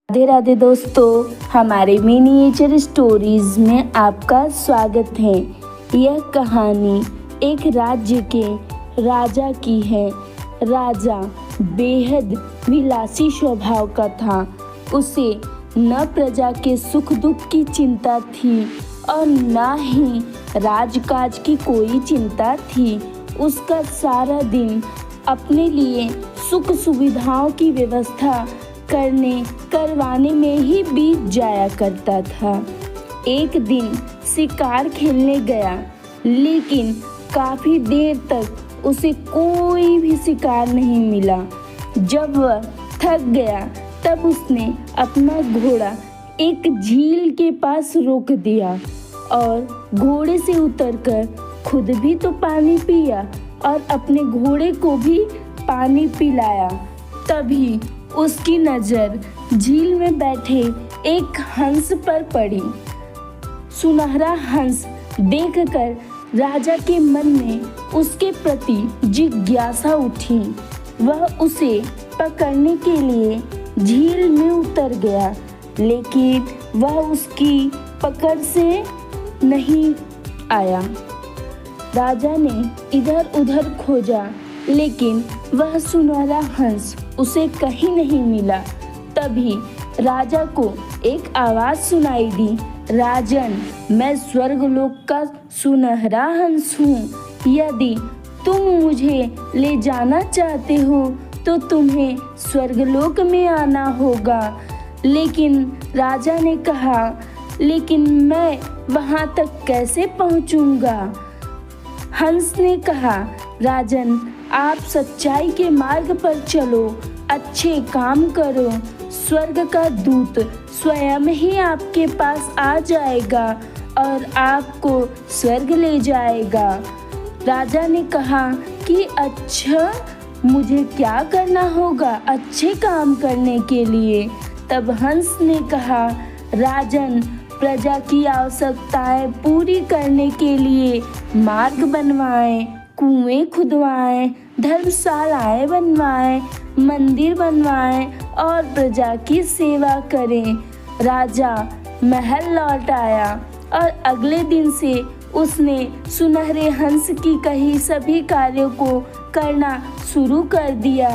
राधे राधे दोस्तों, हमारे miniature stories में आपका स्वागत है। यह कहानी एक राज्य के राजा की है। राजा बेहद विलासी स्वभाव का था। उसे न प्रजा के सुख दुख की चिंता थी और न ही राजकाज की कोई चिंता थी। उसका सारा दिन अपने लिए सुख सुविधाओं की व्यवस्था करवाने में ही बीत जाया करता था। एक दिन शिकार खेलने गया, लेकिन काफी देर तक उसे कोई भी शिकार नहीं मिला। जब वह थक गया तब उसने अपना घोड़ा एक झील के पास रोक दिया और घोड़े से उतरकर खुद भी तो पानी पिया और अपने घोड़े को भी पानी पिलाया। तभी उसकी नज़र झील में बैठे एक हंस पर पड़ी। सुनहरा हंस देखकर राजा के मन में उसके प्रति जिज्ञासा उठी। वह उसे पकड़ने के लिए झील में उतर गया, लेकिन वह उसकी पकड़ से नहीं आया। राजा ने इधर उधर खोजा, लेकिन वह सुनहरा हंस उसे कहीं नहीं मिला। तभी राजा को एक आवाज सुनाई दी, राजन, मैं स्वर्गलोक का सुनहरा हंस हूँ। यदि तुम मुझे ले जाना चाहते हो तो तुम्हें स्वर्गलोक में आना होगा। लेकिन राजा ने कहा, लेकिन मैं वहाँ तक कैसे पहुँचूँगा? हंस ने कहा, राजन, आप सच्चाई के मार्ग पर चलो, अच्छे काम करो, स्वर्ग का दूत स्वयं ही आपके पास आ जाएगा और आपको स्वर्ग ले जाएगा। राजा ने कहा कि अच्छा, मुझे क्या करना होगा अच्छे काम करने के लिए? तब हंस ने कहा, राजन, प्रजा की आवश्यकताएं पूरी करने के लिए मार्ग बनवाएं, कुएं खुदवाएं, धर्मशालाएं बनवाएं, मंदिर बनवाएं और प्रजा की सेवा करें। राजा महल लौट आया और अगले दिन से उसने सुनहरे हंस की कही सभी कार्यों को करना शुरू कर दिया।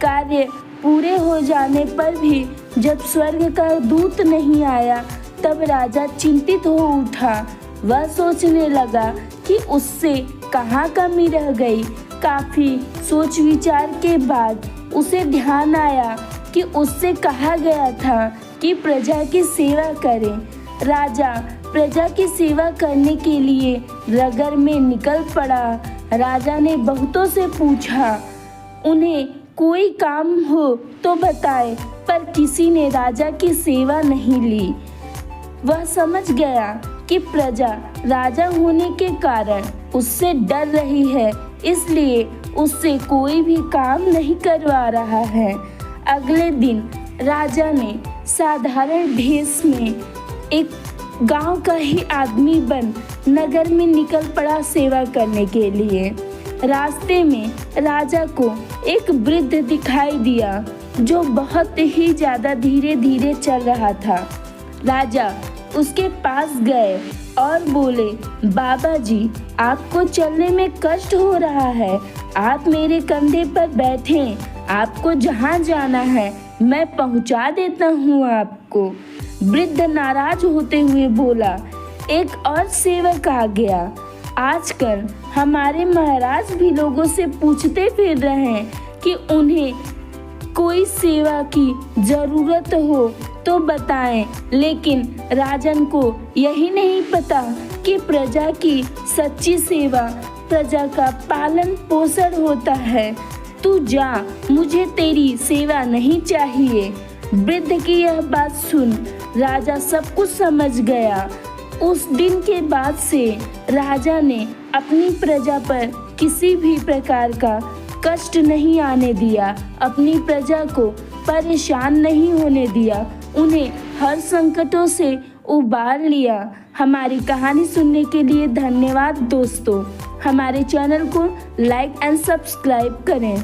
कार्य पूरे हो जाने पर भी जब स्वर्ग का दूत नहीं आया, तब राजा चिंतित हो उठा। वह सोचने लगा कि उससे कहाँ कमी रह गई। काफी सोच विचार के बाद उसे ध्यान आया कि उससे कहा गया था कि प्रजा की सेवा करें। राजा प्रजा की सेवा करने के लिए नगर में निकल पड़ा। राजा ने बहुतों से पूछा, उन्हें कोई काम हो तो बताए, पर किसी ने राजा की सेवा नहीं ली। वह समझ गया कि प्रजा राजा होने के कारण उससे डर रही है, इसलिए उससे कोई भी काम नहीं करवा रहा है। अगले दिन राजा ने साधारण भेष में एक गांव का ही आदमी बन नगर में निकल पड़ा सेवा करने के लिए। रास्ते में राजा को एक वृद्ध दिखाई दिया जो बहुत ही ज़्यादा धीरे धीरे चल रहा था। राजा उसके पास गए और बोले, बाबा जी, आपको चलने में कष्ट हो रहा है, आप मेरे कंधे पर बैठें, आपको जहाँ जाना है मैं पहुँचा देता हूँ आपको। वृद्ध नाराज होते हुए बोला, एक और सेवक आ गया। आजकल हमारे महाराज भी लोगों से पूछते फिर रहे हैं कि उन्हें कोई सेवा की जरूरत हो तो बताएं, लेकिन राजन को यही नहीं पता कि प्रजा की सच्ची सेवा प्रजा का पालन पोषण होता है। तू जा, मुझे तेरी सेवा नहीं चाहिए। वृद्ध की यह बात सुन राजा सब कुछ समझ गया। उस दिन के बाद से राजा ने अपनी प्रजा पर किसी भी प्रकार का कष्ट नहीं आने दिया, अपनी प्रजा को परेशान नहीं होने दिया, उन्हें हर संकटों से उबार लिया। हमारी कहानी सुनने के लिए धन्यवाद दोस्तों। हमारे चैनल को लाइक एंड सब्सक्राइब करें।